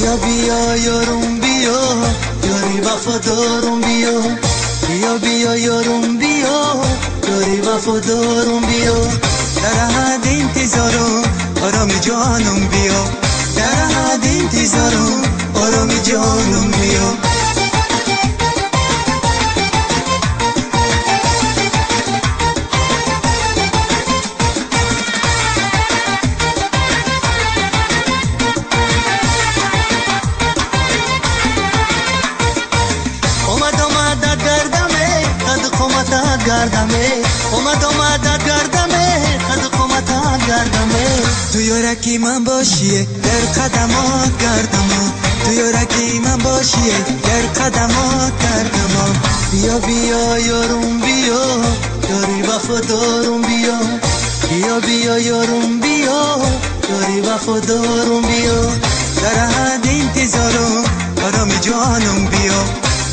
بیا بیا یارم بیا، یاری وفادارم بیا. بیا بیا یارم بیا، یاری وفادارم بیا. در حد انتظارم آرام جانم بیا، در حد انتظارم آرام جانم بیا. اومد گردمه قد قامت گردمه. تو یارکی من باشیه در قدمات گردم، تو یارکی من باشیه در قدمات گردم. بیا بیا یارم بیا، یاری وفادارم بیا. بیا بیا یارم بیا، یاری وفادارم بیا. در حد انتظارم آرام جانم بیا،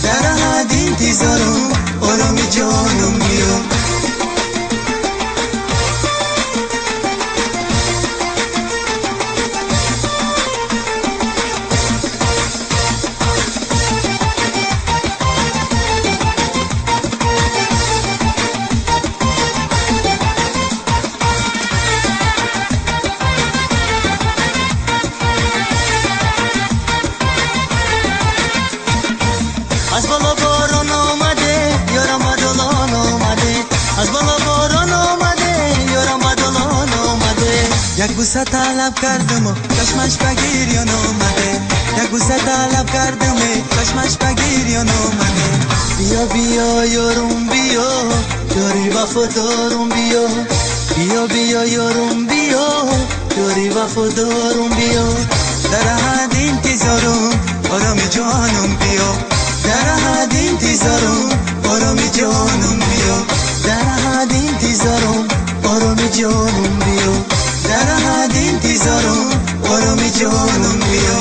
در حد انتظارم آرام جانم بیا. از بالا باران آمده یارم بدلان آمده، از بالا باران آمده یارم بدلان آمده. یک بوسه طلب کردم و چشمش بگیریان آمده، یک بوسه طلب کردم و چشمش بگیریان آمده. بیا بیا یارم بیا، یاری وفادارم بیا. بیا بیا یارم بیا، یاری وفادارم بیا. در حد انتظارم آرام جانم بیا، در حد انتظارم آرام جانم بیا. در حد انتظارم آرام جانم بیا، در حد انتظارم آرام جانم بیا.